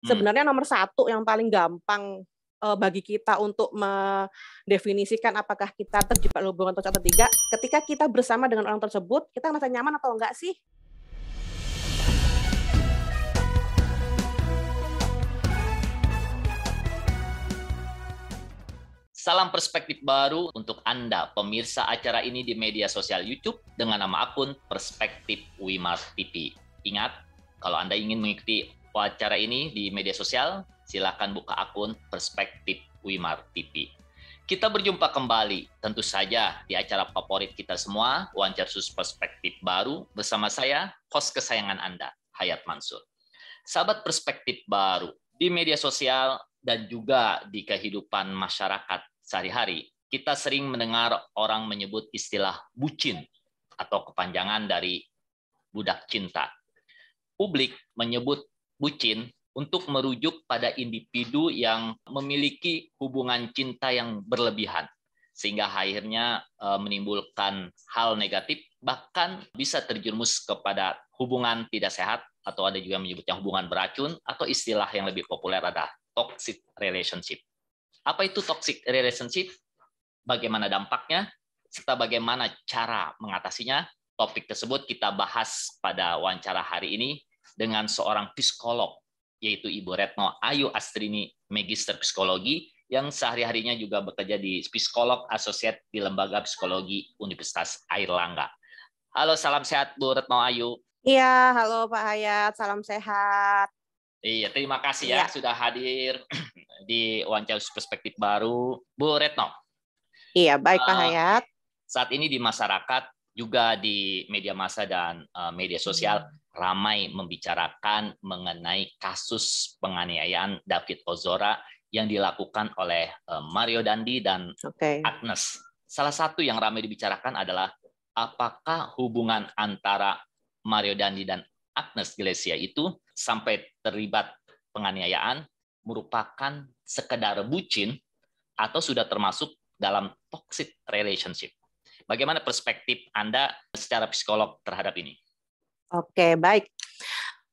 Sebenarnya nomor satu yang paling gampang bagi kita untuk mendefinisikan apakah kita terjebak hubungan toksik atau tidak, ketika kita bersama dengan orang tersebut, kita merasa nyaman atau enggak sih? Salam perspektif baru untuk Anda, pemirsa acara ini di media sosial YouTube dengan nama akun Perspektif Wimar TV. Ingat, kalau Anda ingin mengikuti acara ini di media sosial, silakan buka akun Perspektif Wimar TV. Kita berjumpa kembali, tentu saja di acara favorit kita semua, Wawancara Khusus Perspektif Baru, bersama saya, host kesayangan Anda, Hayat Mansur. Sahabat perspektif baru, di media sosial dan juga di kehidupan masyarakat sehari-hari, kita sering mendengar orang menyebut istilah bucin atau kepanjangan dari budak cinta. Publik menyebut bucin untuk merujuk pada individu yang memiliki hubungan cinta yang berlebihan, sehingga akhirnya menimbulkan hal negatif, bahkan bisa terjerumus kepada hubungan tidak sehat, atau ada juga menyebutnya hubungan beracun, atau istilah yang lebih populer adalah toxic relationship. Apa itu toxic relationship? Bagaimana dampaknya? Serta bagaimana cara mengatasinya? Topik tersebut kita bahas pada wawancara hari ini dengan seorang psikolog, yaitu Ibu Retno Ayu Astrini, Magister Psikologi, yang sehari-harinya juga bekerja di Psikolog Associate di Lembaga Psikologi Universitas Airlangga. Halo, salam sehat Bu Retno Ayu. Iya, halo Pak Hayat, salam sehat. Iya, terima kasih ya sudah hadir di Wawancara Perspektif Baru, Bu Retno. Iya, baik Pak Hayat. Saat ini di masyarakat, juga di media massa dan media sosial, ramai membicarakan mengenai kasus penganiayaan David Ozora yang dilakukan oleh Mario Dandi dan Agnes. Salah satu yang ramai dibicarakan adalah apakah hubungan antara Mario Dandi dan Agnes Glesia itu sampai terlibat penganiayaan merupakan sekedar bucin atau sudah termasuk dalam toxic relationship. Bagaimana perspektif Anda secara psikolog terhadap ini? Oke, baik.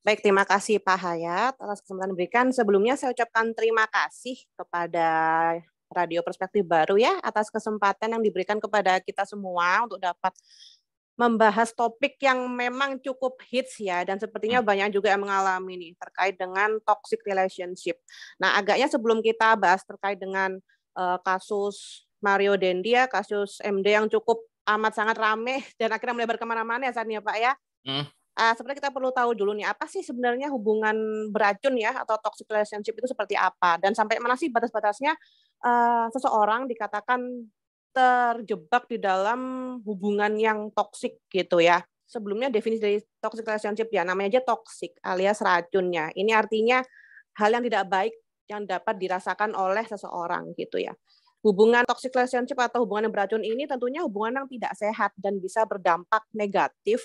Baik, terima kasih Pak Hayat atas kesempatan diberikan. Sebelumnya saya ucapkan terima kasih kepada Radio Perspektif Baru ya atas kesempatan yang diberikan kepada kita semua untuk dapat membahas topik yang memang cukup hits ya, dan sepertinya banyak juga yang mengalami nih terkait dengan toxic relationship. Nah, agaknya sebelum kita bahas terkait dengan kasus Mario Dendi ya, kasus MD yang cukup amat sangat rame dan akhirnya melebar kemana-mana ya saat ini ya Pak ya. Sebenarnya kita perlu tahu dulu nih, apa sih sebenarnya hubungan beracun ya atau toxic relationship itu seperti apa, dan sampai mana sih batas-batasnya seseorang dikatakan terjebak di dalam hubungan yang toksik gitu ya. Sebelumnya definisi dari toxic relationship ya, namanya aja toksik alias racunnya. Ini artinya hal yang tidak baik yang dapat dirasakan oleh seseorang gitu ya. Hubungan toxic relationship atau hubungan yang beracun ini tentunya hubungan yang tidak sehat dan bisa berdampak negatif,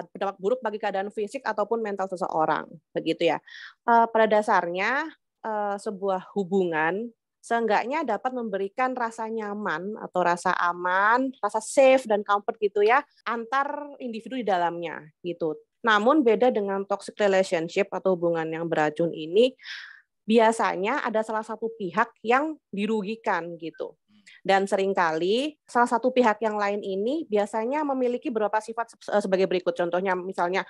berdampak buruk bagi keadaan fisik ataupun mental seseorang, begitu ya. Pada dasarnya sebuah hubungan seenggaknya dapat memberikan rasa nyaman atau rasa aman, rasa safe dan comfort gitu ya, antar individu di dalamnya gitu. Namun beda dengan toxic relationship atau hubungan yang beracun ini, biasanya ada salah satu pihak yang dirugikan gitu. Dan seringkali salah satu pihak yang lain ini biasanya memiliki beberapa sifat sebagai berikut. Contohnya misalnya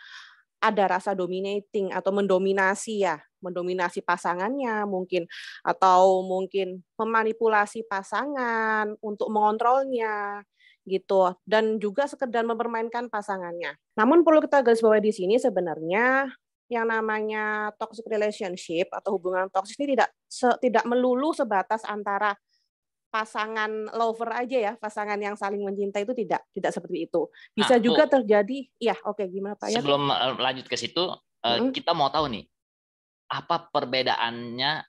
ada rasa dominating atau mendominasi ya, mendominasi pasangannya mungkin, atau mungkin memanipulasi pasangan untuk mengontrolnya gitu, dan juga sekedar mempermainkan pasangannya. Namun perlu kita garis bawahi di sini sebenarnya yang namanya toxic relationship atau hubungan toksik ini tidak melulu sebatas antara pasangan lover aja ya, pasangan yang saling mencintai itu tidak seperti itu. Bisa juga terjadi, ya oke, gimana Pak? Sebelum lanjut ke situ, kita mau tahu nih, apa perbedaannya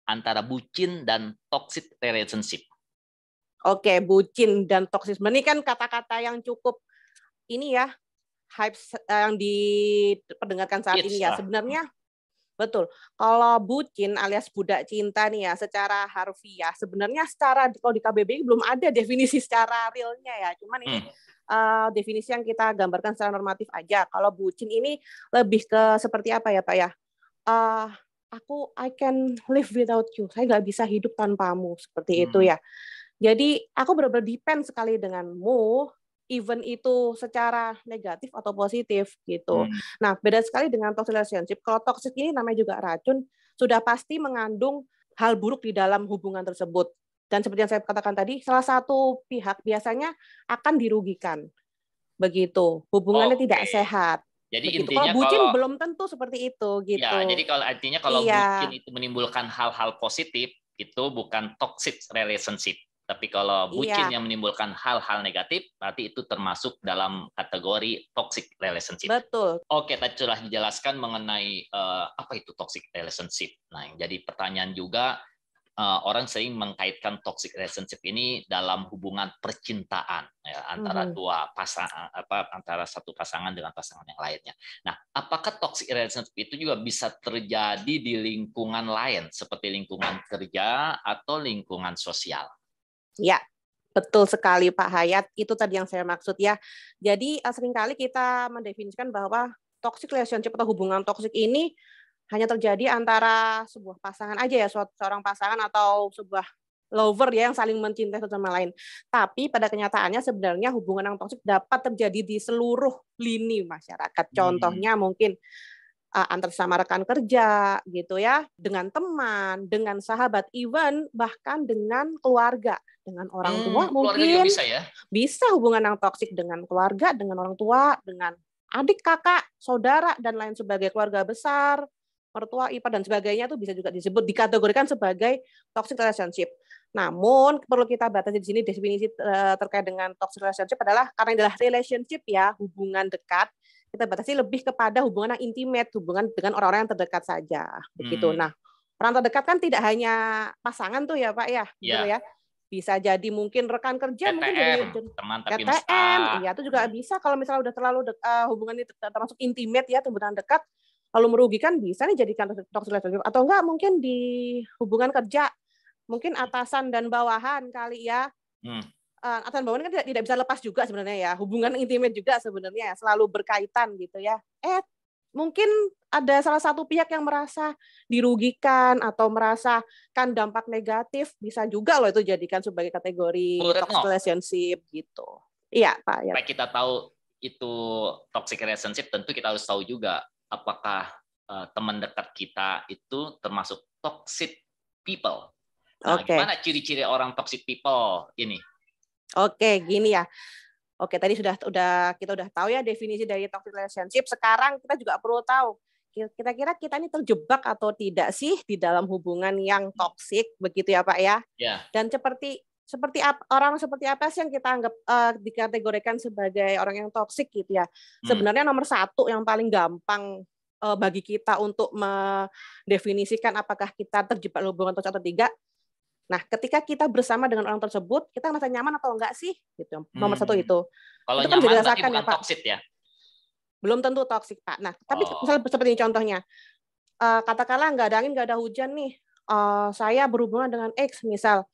antara bucin dan toxic relationship? Oke, bucin dan toxic. Ini kan kata-kata yang cukup ini ya, hype yang diperdengarkan saat ini ya. Sebenarnya betul. Kalau bucin alias budak cinta nih ya, secara harfiah sebenarnya kalau di KBBI belum ada definisi secara realnya ya. Cuman ini definisi yang kita gambarkan secara normatif aja. Kalau bucin ini lebih ke seperti apa ya Pak ya? I can live without you. Saya nggak bisa hidup tanpamu, seperti itu ya. Hmm. Jadi aku benar-benar depend sekali denganmu, even itu secara negatif atau positif gitu. Hmm. Nah, beda sekali dengan toxic relationship. Kalau toxic ini namanya juga racun, sudah pasti mengandung hal buruk di dalam hubungan tersebut. Dan seperti yang saya katakan tadi, salah satu pihak biasanya akan dirugikan. Begitu. Hubungannya tidak Oke. sehat. Jadi Begitu. Kalau intinya bucin kalau belum tentu seperti itu ya, gitu. jadi kalau artinya kalau bucin Iya, itu menimbulkan hal-hal positif, itu bukan toxic relationship. Tapi kalau bucin iya, yang menimbulkan hal-hal negatif, berarti itu termasuk dalam kategori toxic relationship. betul. Oke, tadi sudah dijelaskan mengenai apa itu toxic relationship. Nah, yang jadi pertanyaan juga, orang sering mengkaitkan toxic relationship ini dalam hubungan percintaan ya, antara dua pasangan, antara satu pasangan dengan pasangan yang lainnya. Nah, apakah toxic relationship itu juga bisa terjadi di lingkungan lain seperti lingkungan kerja atau lingkungan sosial? Ya, betul sekali Pak Hayat. Itu tadi yang saya maksud ya. Jadi seringkali kita mendefinisikan bahwa toxic relationship atau hubungan toxic ini hanya terjadi antara sebuah pasangan aja ya, seorang pasangan atau sebuah lover ya yang saling mencintai satu sama lain. Tapi pada kenyataannya sebenarnya hubungan yang toksik dapat terjadi di seluruh lini masyarakat. Contohnya mungkin antar sama rekan kerja gitu ya, dengan teman, dengan sahabat, even bahkan dengan keluarga, dengan orang tua Keluarga juga mungkin bisa ya? bisa hubungan yang toksik dengan keluarga, dengan orang tua, dengan adik, kakak, saudara dan lain sebagai keluarga besar, mertua, ipar dan sebagainya itu bisa juga disebut dikategorikan sebagai toxic relationship. Namun perlu kita batasi di sini definisi terkait dengan toxic relationship adalah karena ini adalah relationship ya, hubungan dekat, kita batasi lebih kepada hubungan yang intimate, hubungan dengan orang-orang yang terdekat saja, begitu. Nah, orang terdekat kan tidak hanya pasangan tuh ya Pak ya, gitu Ya, ya. Bisa jadi mungkin rekan kerja, mungkin TTM, jadi teman tapi TTM, mesra. iya itu juga bisa kalau misalnya udah terlalu hubungan itu termasuk intimate ya, hubungan dekat, lalu merugikan bisa nih jadikan toxic relationship atau enggak mungkin di hubungan kerja, mungkin atasan dan bawahan kali ya. Atasan bawahan kan tidak bisa lepas juga sebenarnya ya, hubungan intimate juga sebenarnya ya, selalu berkaitan gitu ya. Mungkin ada salah satu pihak yang merasa dirugikan atau merasakan dampak negatif, bisa juga loh itu jadikan sebagai Bu kategori toxic Retno, relationship gitu. Iya, Pak. Ya. supaya kita tahu itu toxic relationship, tentu kita harus tahu juga apakah teman dekat kita itu termasuk toxic people. Nah, Oke. gimana ciri-ciri orang toxic people ini? Oke, gini ya. Oke, tadi kita udah tahu ya definisi dari toxic relationship. Sekarang kita juga perlu tahu kira-kira kita ini terjebak atau tidak sih di dalam hubungan yang toksik, begitu ya Pak ya? Ya. Dan orang seperti apa sih yang kita anggap dikategorikan sebagai orang yang toksik gitu ya? Sebenarnya nomor satu yang paling gampang bagi kita untuk mendefinisikan apakah kita terjebak hubungan toksik atau tidak. Nah, ketika kita bersama dengan orang tersebut, kita merasa nyaman atau enggak sih? Gitu. Nomor satu itu. Kalau Itu kan bisa nyaman berarti dirasakan ya bukan Pak. toksik ya? Belum tentu toksik Pak. Nah, tapi misalnya seperti ini contohnya, katakanlah nggak ada angin, nggak ada hujan nih, saya berhubungan dengan X misal,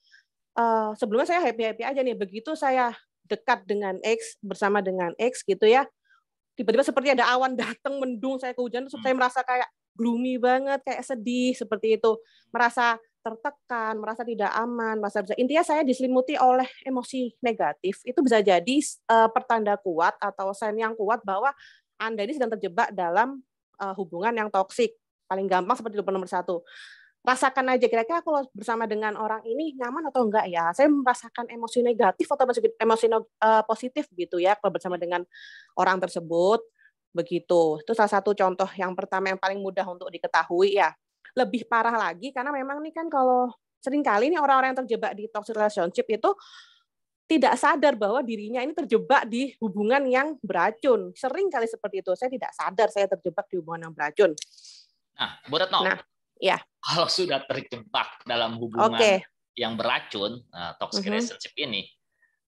sebelumnya saya happy-happy aja nih, begitu saya dekat dengan X, bersama dengan X gitu ya, tiba-tiba seperti ada awan datang mendung, saya kehujanan, terus saya merasa kayak gloomy banget, kayak sedih, seperti itu. Merasa tertekan, merasa tidak aman, intinya saya diselimuti oleh emosi negatif. Itu bisa jadi pertanda kuat atau sign yang kuat bahwa Anda ini sedang terjebak dalam hubungan yang toksik. Paling gampang seperti itu nomor satu. Rasakan aja kira-kira kalau bersama dengan orang ini nyaman atau enggak ya. Saya merasakan emosi negatif atau emosi positif gitu ya kalau bersama dengan orang tersebut. Begitu. Itu salah satu contoh yang pertama yang paling mudah untuk diketahui ya. Lebih parah lagi karena memang nih kan kalau seringkali nih orang-orang yang terjebak di toxic relationship itu tidak sadar bahwa dirinya ini terjebak di hubungan yang beracun. Sering kali seperti itu. Saya tidak sadar saya terjebak di hubungan yang beracun. Nah, Bu Retno, ya. Kalau sudah terjebak dalam hubungan yang beracun, toxic relationship ini,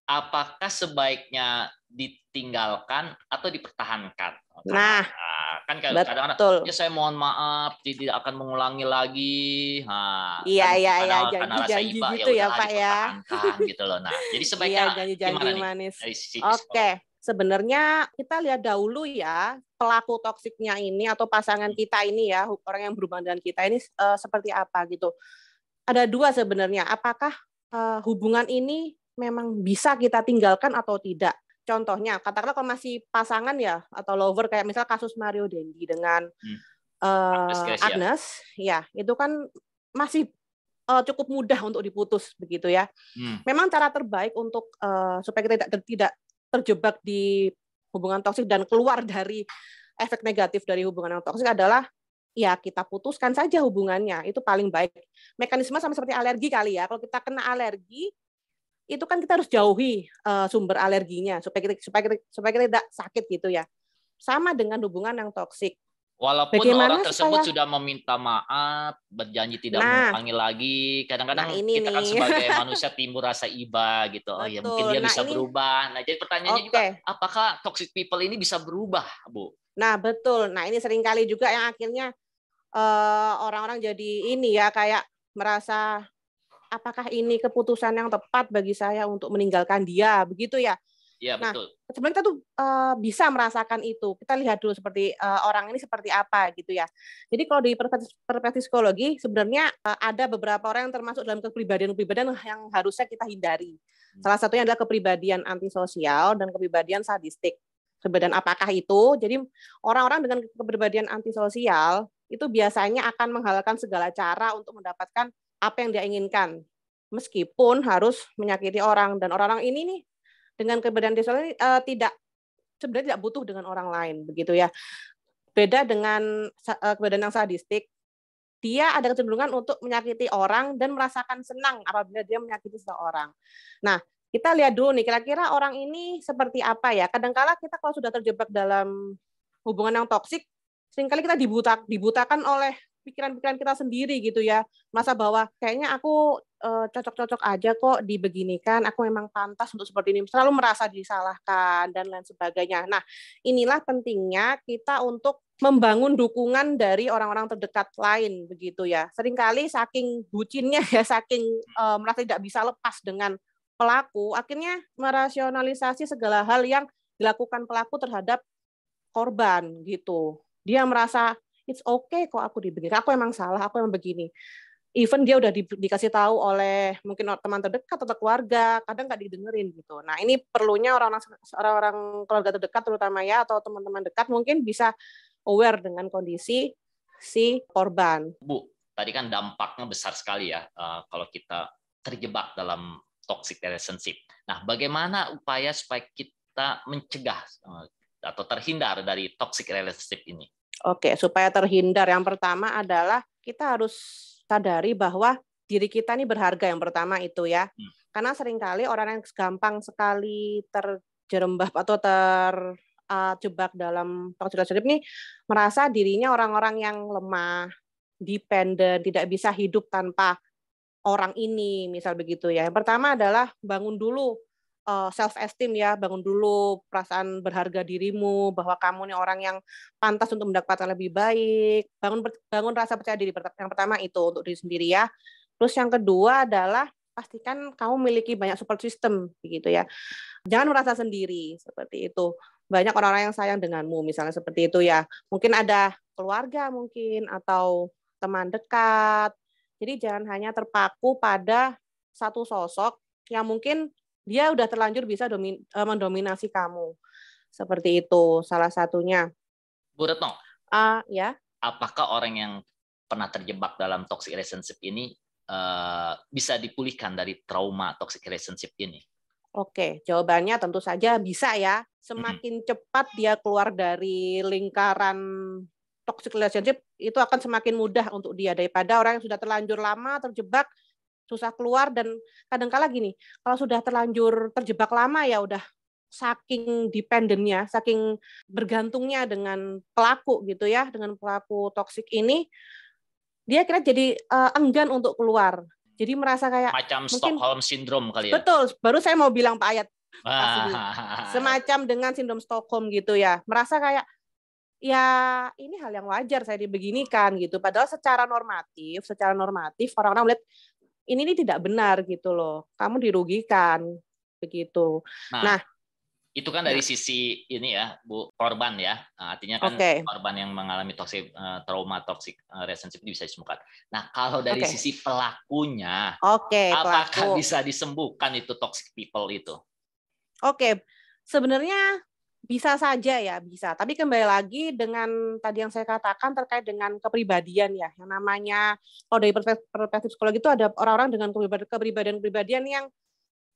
apakah sebaiknya ditinggalkan atau dipertahankan? Karena, kan kadang-kadang ya saya mohon maaf, tidak akan mengulangi lagi. Karena rasa iba gitu ya Pak ya. dipertahankan gitu loh. Nah, jadi sebaiknya janji-janji gimana nih manis. dari sisi Oke. sebenarnya kita lihat dahulu ya pelaku toksiknya ini atau pasangan kita ini ya, orang yang berhubungan dengan kita ini seperti apa gitu. Ada dua sebenarnya, apakah hubungan ini memang bisa kita tinggalkan atau tidak. Contohnya, katakanlah kalau masih pasangan ya atau lover kayak misal kasus Mario Dendi dengan Agnes, ya itu kan masih cukup mudah untuk diputus begitu ya. Memang cara terbaik untuk supaya kita tidak terjebak di hubungan toksik dan keluar dari efek negatif dari hubungan yang toksik adalah ya kita putuskan saja hubungannya, itu paling baik. Mekanisme sama seperti alergi kali ya. Kalau kita kena alergi, itu kan kita harus jauhi sumber alerginya supaya kita tidak sakit gitu ya. Sama dengan hubungan yang toksik. Walaupun orang tersebut sudah meminta maaf, berjanji tidak mengulangi lagi, kadang-kadang kita kan sebagai manusia timbul rasa iba gitu. Oh ya mungkin dia bisa berubah. Nah jadi pertanyaannya juga, apakah toxic people ini bisa berubah, Bu? Nah betul. Nah ini seringkali juga yang akhirnya orang-orang jadi ini ya kayak merasa apakah ini keputusan yang tepat bagi saya untuk meninggalkan dia, begitu ya? Iya, betul. Nah, sebenarnya kita tuh bisa merasakan itu. Kita lihat dulu seperti orang ini seperti apa gitu ya. Jadi kalau di perspektif psikologi sebenarnya ada beberapa orang yang termasuk dalam kepribadian yang harusnya kita hindari. Salah satunya adalah kepribadian antisosial dan kepribadian sadistik. Kepribadian apakah itu? Jadi orang-orang dengan kepribadian antisosial itu biasanya akan menghalalkan segala cara untuk mendapatkan apa yang dia inginkan, meskipun harus menyakiti orang. Dan orang-orang ini nih dengan kepribadian antisosial ini sebenarnya tidak butuh dengan orang lain, begitu ya. Beda dengan kepribadian yang sadistik, dia ada kecenderungan untuk menyakiti orang dan merasakan senang apabila dia menyakiti seseorang. Nah, kita lihat dulu nih, kira-kira orang ini seperti apa ya. Kadang-kala kita kalau sudah terjebak dalam hubungan yang toksik, seringkali kita dibutakan oleh pikiran-pikiran kita sendiri gitu ya. Masa bahwa kayaknya aku cocok-cocok aja kok dibeginikan, aku memang pantas untuk seperti ini. Selalu merasa disalahkan dan lain sebagainya. Nah, inilah pentingnya kita untuk membangun dukungan dari orang-orang terdekat lain begitu ya. Seringkali saking bucinnya ya, saking merasa tidak bisa lepas dengan pelaku, akhirnya merasionalisasi segala hal yang dilakukan pelaku terhadap korban gitu. Dia merasa it's okay kok aku dibegini, aku emang salah, aku emang begini. Even dia udah dikasih tahu oleh mungkin teman terdekat atau keluarga, kadang nggak didengerin gitu. Nah ini perlunya orang-orang keluarga terdekat terutama ya atau teman-teman dekat mungkin bisa aware dengan kondisi si korban. Bu, tadi kan dampaknya besar sekali ya kalau kita terjebak dalam toxic relationship. Nah, bagaimana upaya supaya kita mencegah atau terhindar dari toxic relationship ini? Oke, supaya terhindar yang pertama adalah kita harus sadari bahwa diri kita ini berharga yang pertama itu ya. Karena seringkali orang yang gampang sekali terjerembab atau terjebak dalam toxic relationship ini merasa dirinya orang-orang yang lemah, dependent, tidak bisa hidup tanpa orang ini, misal begitu ya. Yang pertama adalah bangun dulu self esteem ya, bangun dulu perasaan berharga dirimu bahwa kamu nih orang yang pantas untuk mendapatkan lebih baik. Bangun rasa percaya diri yang pertama itu untuk diri sendiri ya. Terus yang kedua adalah pastikan kamu memiliki banyak support system begitu ya. Jangan merasa sendiri seperti itu. Banyak orang-orang yang sayang denganmu misalnya seperti itu ya. Mungkin ada keluarga mungkin atau teman dekat. Jadi jangan hanya terpaku pada satu sosok yang mungkin dia udah terlanjur bisa mendominasi kamu. Seperti itu salah satunya. Bu Retno, ya. Apakah orang yang pernah terjebak dalam toxic relationship ini bisa dipulihkan dari trauma toxic relationship ini? Oke, jawabannya tentu saja bisa ya. Semakin cepat dia keluar dari lingkaran toxic relationship, itu akan semakin mudah untuk dia daripada orang yang sudah terlanjur lama terjebak, susah keluar. Dan kadang-kala gini, kalau sudah terlanjur terjebak lama ya udah saking dependentnya, saking bergantungnya dengan pelaku gitu ya, dengan pelaku toksik ini, dia kira jadi enggan untuk keluar. Jadi merasa kayak macam Stockholm Syndrome kali ya. Betul, baru saya mau bilang Pak Ayat. Semacam dengan sindrom Stockholm gitu ya. Merasa kayak ya ini hal yang wajar saya dibeginikan gitu. Padahal secara normatif orang-orang melihat ini tidak benar gitu loh. Kamu dirugikan begitu. Nah Itu kan dari sisi ini ya, Bu, korban ya. Nah, artinya kan korban yang mengalami trauma toxic relationship bisa disembuhkan. Nah, kalau dari sisi pelakunya, apakah bisa disembuhkan itu toxic people itu? Sebenarnya bisa saja ya, bisa. Tapi kembali lagi dengan tadi yang saya katakan terkait dengan kepribadian ya. Yang namanya, kalau dari perspektif psikologi itu ada orang-orang dengan kepribadian yang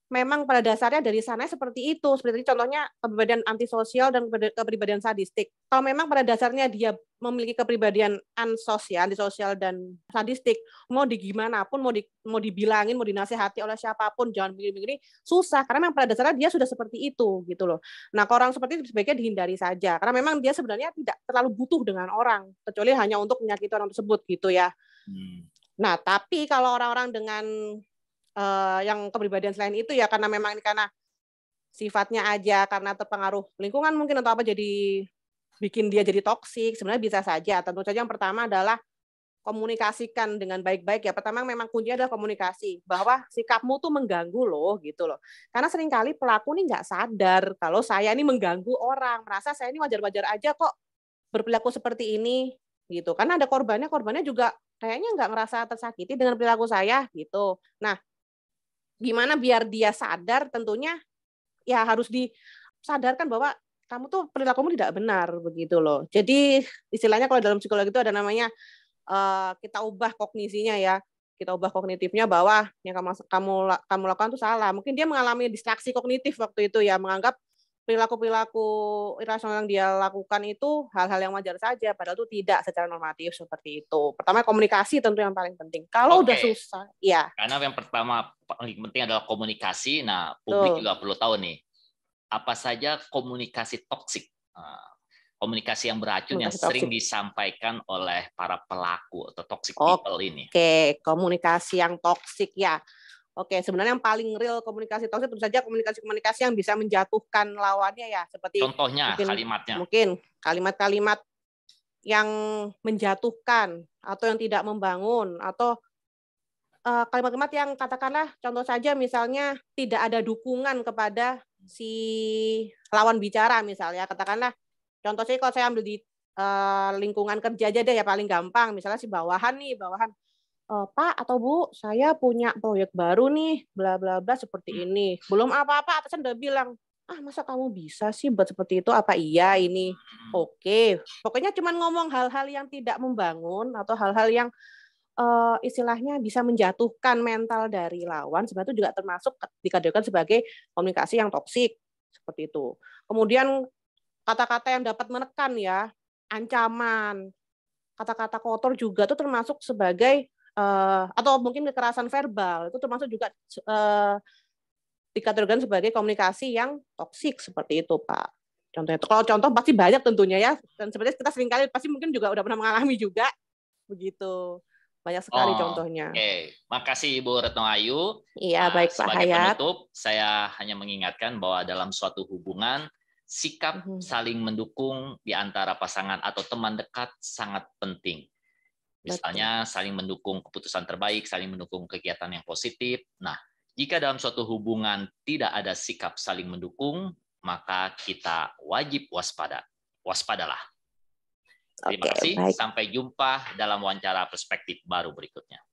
memang pada dasarnya dari sana seperti itu. Seperti contohnya kepribadian antisosial dan kepribadian sadistik. Kalau memang pada dasarnya dia memiliki kepribadian antisosial dan sadistik, mau digimanapun, mau dibilangin, mau dinasihati oleh siapapun, jangan begini-begini, susah. Karena memang pada dasarnya dia sudah seperti itu, gitu loh. Nah, orang seperti itu sebaiknya dihindari saja. Karena memang dia sebenarnya tidak terlalu butuh dengan orang, kecuali hanya untuk menyakiti orang tersebut, gitu ya. Nah, tapi kalau orang-orang dengan yang kepribadian selain itu ya karena sifatnya aja, karena terpengaruh lingkungan mungkin atau apa jadi bikin dia jadi toksik, sebenarnya bisa saja. Tentu saja yang pertama adalah komunikasikan dengan baik-baik ya. Pertama memang kuncinya adalah komunikasi, bahwa sikapmu tuh mengganggu loh gitu loh. Karena seringkali pelaku nih nggak sadar kalau saya ini mengganggu orang, merasa saya ini wajar-wajar aja kok berperilaku seperti ini gitu. Karena ada korbannya juga kayaknya nggak ngerasa tersakiti dengan perilaku saya gitu. Nah, gimana biar dia sadar, tentunya ya harus disadarkan bahwa kamu tuh perilakumu tidak benar begitu loh. Jadi istilahnya kalau dalam psikologi itu ada namanya kita ubah kognisinya ya. Kita ubah kognitifnya bahwa yang kamu lakukan itu salah. Mungkin dia mengalami distraksi kognitif waktu itu ya, menganggap perilaku-perilaku irasional yang dia lakukan itu hal-hal yang wajar saja, padahal itu tidak secara normatif seperti itu. Pertama komunikasi tentu yang paling penting. Kalau udah susah, ya. Karena yang pertama paling penting adalah komunikasi. Nah, publik juga perlu tahu nih, apa saja komunikasi toksik, komunikasi yang beracun yang sering disampaikan oleh para pelaku atau toxic people ini. Komunikasi yang toksik ya. Sebenarnya yang paling real komunikasi toksik tentu saja komunikasi yang bisa menjatuhkan lawannya ya, seperti contohnya kalimatnya. Mungkin kalimat-kalimat yang menjatuhkan atau yang tidak membangun, atau kalimat-kalimat yang katakanlah contoh saja misalnya tidak ada dukungan kepada si lawan bicara misalnya. Katakanlah contoh saja kalau saya ambil di lingkungan kerja aja deh ya paling gampang, misalnya si bawahan, Pak atau Bu, saya punya proyek baru nih, bla bla bla seperti ini. Belum apa-apa, atasan udah bilang, masa kamu bisa sih buat seperti itu? Apa iya ini? Oke. Pokoknya cuma ngomong hal-hal yang tidak membangun atau hal-hal yang istilahnya bisa menjatuhkan mental dari lawan, sebenarnya itu juga termasuk dikategorikan sebagai komunikasi yang toksik seperti itu. Kemudian kata-kata yang dapat menekan ya, ancaman, kata-kata kotor juga itu termasuk sebagai atau mungkin kekerasan verbal itu termasuk juga dikategorikan sebagai komunikasi yang toksik seperti itu, Pak. Contohnya, kalau contoh pasti banyak tentunya ya, dan sebenarnya kita seringkali pasti mungkin juga udah pernah mengalami juga begitu. Banyak sekali contohnya. Makasih Ibu Retno Ayu. Iya, baik Pak Sebagai Hayat. penutup, saya hanya mengingatkan bahwa dalam suatu hubungan sikap saling mendukung di antara pasangan atau teman dekat sangat penting. Misalnya saling mendukung keputusan terbaik, saling mendukung kegiatan yang positif. Nah, jika dalam suatu hubungan tidak ada sikap saling mendukung, maka kita wajib waspada. Waspadalah. Terima kasih. Baik. Sampai jumpa dalam wawancara perspektif baru berikutnya.